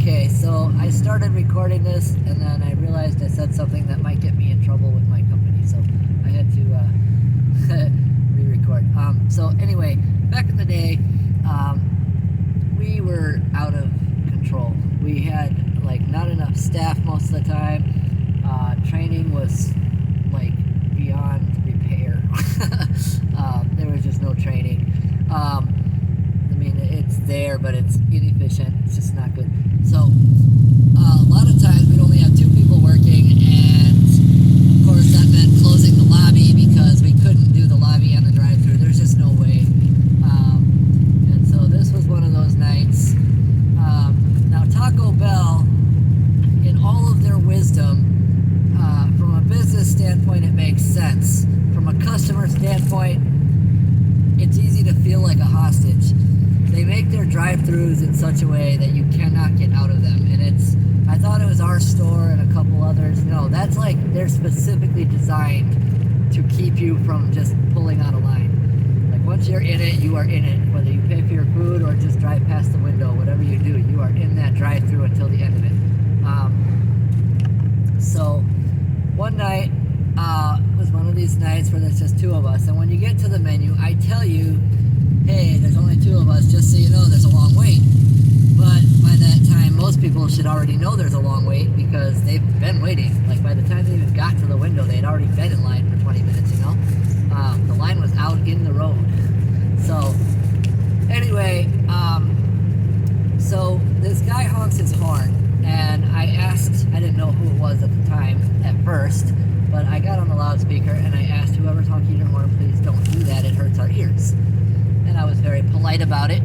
Okay, so I started recording this, and then I realized I said something that might get me in trouble with my company, so I had to re-record. So anyway, back in the day, we were out of control. We had not enough staff most of the time. Training was beyond repair. There was just no training. It's there, but it's inefficient. It's just not good. So a lot of times we'd only have two people working, and of course that meant closing the lobby because we couldn't do the lobby and the drive-thru. There's just no way. And so this was one of those nights. Now Taco Bell, in all of their wisdom, from a business standpoint it makes sense. From a customer standpoint, it's easy to feel like a hostage. They make their drive-thrus in such a way that you cannot get out of them, and I thought it was our store and a couple others. No, that's they're specifically designed to keep you from just pulling out a line. Once you're in it, you are in it. Whether you pay for your food or just drive past the window, whatever you do, you are in that drive-thru until the end of it. So one night was one of these nights where there's just two of us, and when you get to the menu, I tell you, hey, there's only two of us, just so you know there's a long wait. But by that time, most people should already know there's a long wait because they've been waiting. By the time they even got to the window, they'd already been in line for 20 minutes, you know? The line was out in the road. So, anyway, so this guy honks his horn, and I didn't know who it was at the time at first, but I got on the loudspeaker and I asked whoever's honking your horn, please don't do that, it hurts our ears. And I was very polite about it,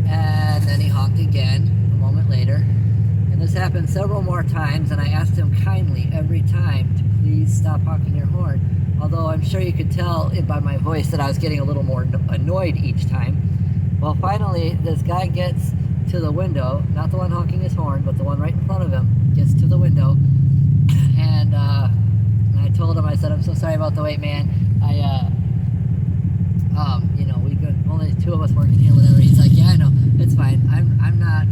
and then he honked again a moment later, and this happened several more times, and I asked him kindly every time to please stop honking your horn, although I'm sure you could tell by my voice that I was getting a little more annoyed each time. Well, finally this guy gets to the window, not the one honking his horn, but the one right in front of him, gets to the window, and I told him, I said, I'm so sorry about the wait, man. We could, only two of us working here, whatever. He's like, yeah, I know, it's fine. I'm not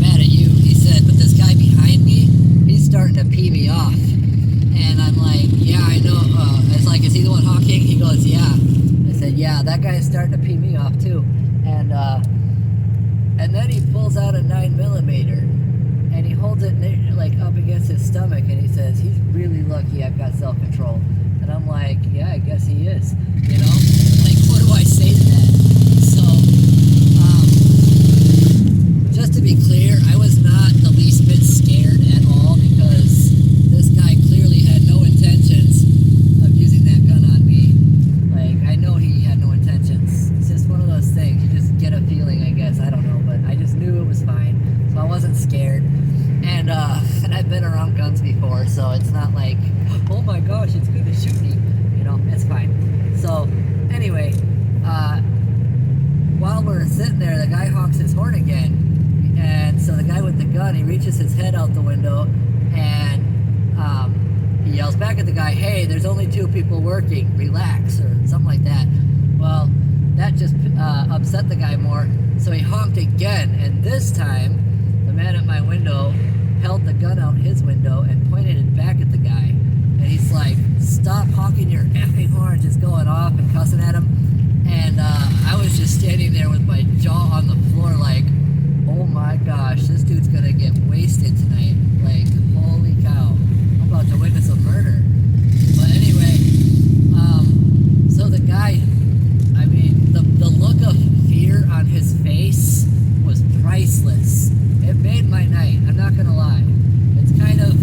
mad at you. He said, but this guy behind me, he's starting to pee me off. And I'm like, yeah, I know. It's like, is he the one honking? He goes, yeah. I said, yeah, that guy's starting to pee me off too. And then he pulls out a 9mm and he holds it up against his stomach, and he says, he's really lucky I've got self-control. And I'm like, yeah, I guess he is, you know? What do I say to that? So, just to be clear, I was not the least bit scared at all, because this guy clearly had no intentions of using that gun on me. I know he had no intentions. It's just one of those things. You just get a feeling, I guess. I don't know, but I just knew it was fine. So I wasn't scared. And I've been around guns before, so it's not like, oh my gosh, it's going to shoot me. You know, it's fine. So, anyway, while we're sitting there, the guy honks his horn again. And so the guy with the gun, he reaches his head out the window, and he yells back at the guy, hey, there's only two people working, relax, or something like that. Well, that just upset the guy more, so he honked again, and this time, the man at my window held the gun out his window and pointed it back at the guy. And he's like, stop honking your effing horn, just going off and cussing at him. And I was just standing there with my jaw on the floor like, oh my gosh, this dude's gonna get wasted tonight. Holy cow, I'm about to witness a murder. But anyway, so the guy, the look of fear on his face was priceless. It made my night, I'm not gonna lie. It's kind of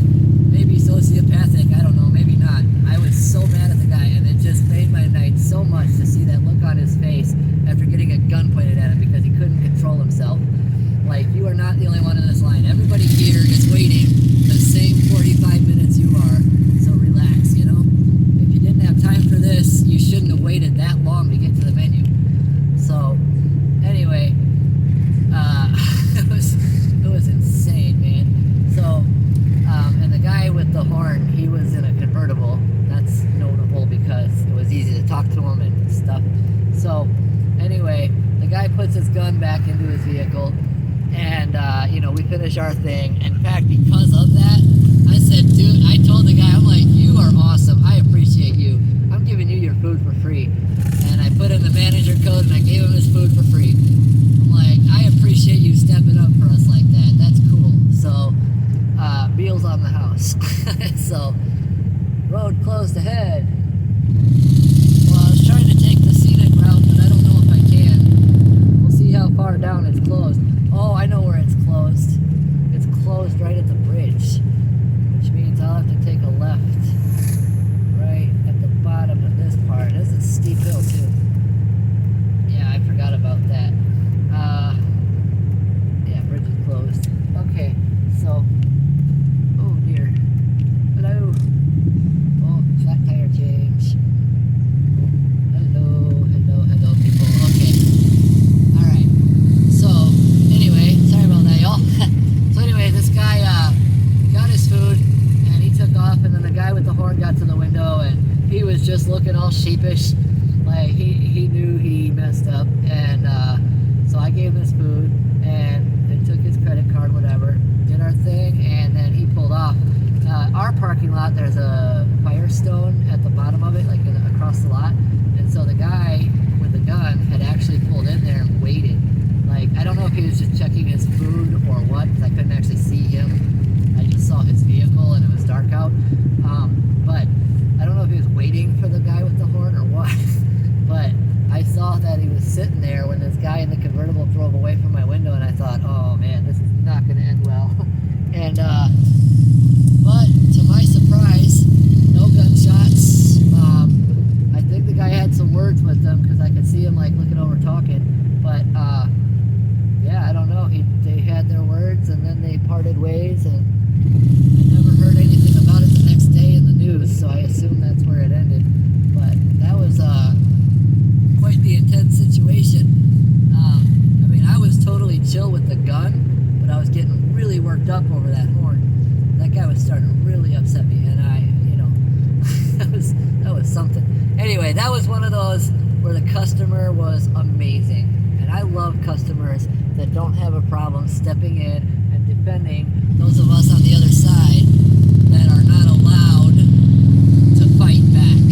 maybe sociopathic, I don't know, maybe not. I was so mad at the guy, and it just made my night so much to see that look on his face after getting a gun pointed at him because he couldn't control himself. You are not the only one in this line. Everybody here is waiting the same 45 minutes you are, so relax, you know? If you didn't have time for this, you shouldn't have waited that long to get to the menu. So, anyway, it was insane, man. So, and the guy with the horn, he was in a convertible. That's notable because it was easy to talk to him and stuff. So, anyway, the guy puts his gun back into his vehicle, and we finish our thing. In fact, because of that, I said, dude, I told the guy, I'm like, you are awesome. I appreciate you. I'm giving you your food for free. And I put in the manager code and I gave him his food for free. I'm like, I appreciate you stepping up for us like that. That's cool. So, meals on the house. So, road closed ahead. Well, I was trying to take the scenic route, but I don't know if I can. We'll see how far down it's closed. Oh, I know where it's closed. It's closed right at the bridge, which means I'll have to take a left right at the bottom of this part. This is a steep hill too. Yeah, I forgot about that. Yeah, bridge is closed. Okay, so, oh dear. Hello. Oh, flat tire change. Hello, people. Okay. Alright. So, anyway, sorry about that, y'all. So anyway, this guy got his food, and he took off, and then the guy with the horn got to the window, and he was just looking all sheepish. Like, he knew he messed up, and so I gave him his food, and they took his credit card, whatever, did our thing, and then he pulled off. Our parking lot, there's a Firestone at the bottom of it, like across the lot, and so the guy with the gun had actually pulled in there and waited. Like, I don't know if he was just checking his food or what, because I couldn't actually see him. I just saw his vehicle and it was dark out. But I don't know if he was waiting for the guy with the horn or what. But I saw that he was sitting there when this guy in the convertible drove away from my window, and I thought, oh man, this is not going to end well. And, but to my surprise, no gunshots. I think the guy had some words with them because I could see him like looking over talking. But yeah, I don't know. They had their words and then they parted ways, and I never heard anything about it the next day in the news. So I assume that's where it ended. But that was quite the intense situation. I mean, I was totally chill with the gun, but I was getting really worked up over that horn. That guy was starting to really upset me, and that was something. Anyway, that was one of those where the customer was amazing, and I love customers that don't have a problem stepping in and defending those of us on the other side that are not allowed to fight back.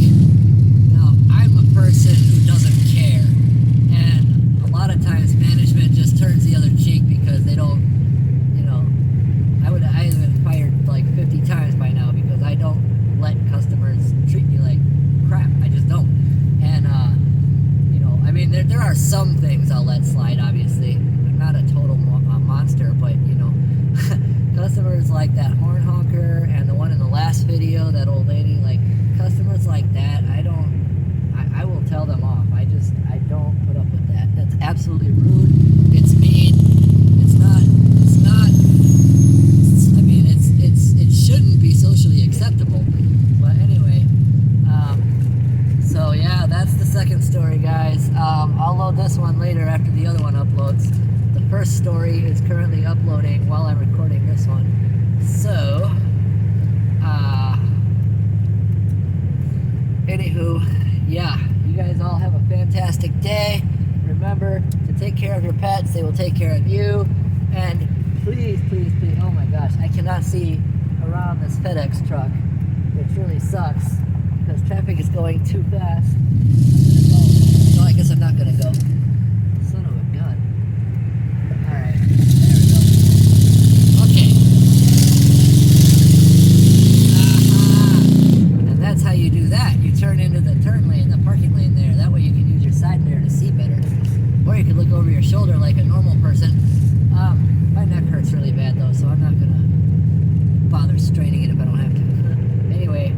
Now, I'm a person who doesn't care, and a lot of times management just turns the other cheek because they don't, I have been fired like 50 times by now because I don't let customers treat me like crap. I just don't. And, I mean, there are some things I'll let slide, obviously. I'm not a total monster, but, customers like that horn honker and the one in the last video, that old lady, like, customers like that, I will tell them off. I don't put up with that. That's absolutely rude. It's mean. It shouldn't be socially acceptable. But anyway, so yeah, that's the second story, guys. I'll load this one later after the other one uploads. The first story is currently uploading while I'm recording this one. So, anywho, yeah, you guys all have a fantastic day. Remember to take care of your pets. They will take care of you. And please, oh my gosh, I cannot see around this FedEx truck, which really sucks because traffic is going too fast. So I guess I'm not gonna go. Son of a gun. Alright, there we go. Okay. And that's how you do that. You turn into the turn lane, the parking lane there. That way you can use your side mirror to see better. Or you can look over your shoulder like a normal person. My neck hurts really bad though, so I'm not gonna bother straining it if I don't have to. Anyway,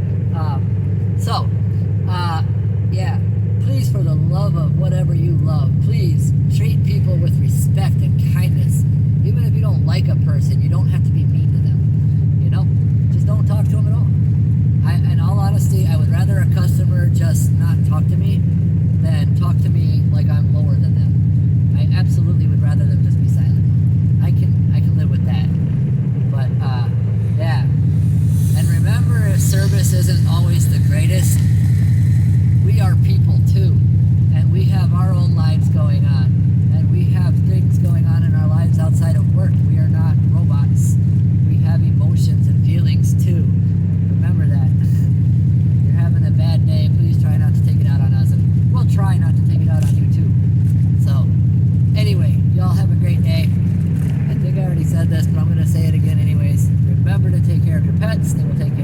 yeah, please, for the love of whatever you love, please treat people with respect and kindness. Even if you don't like a person, you don't have to be mean to them. Just don't talk to them at all. In all honesty, I would rather a customer just not talk to me than talk to me like I'm lower than them. I absolutely would rather them just be silent. I can live with that. But yeah. And remember, if service isn't always the greatest, we are people too. And we have our own lives going on. And we have things going on in our lives outside of work. We are not This thing will take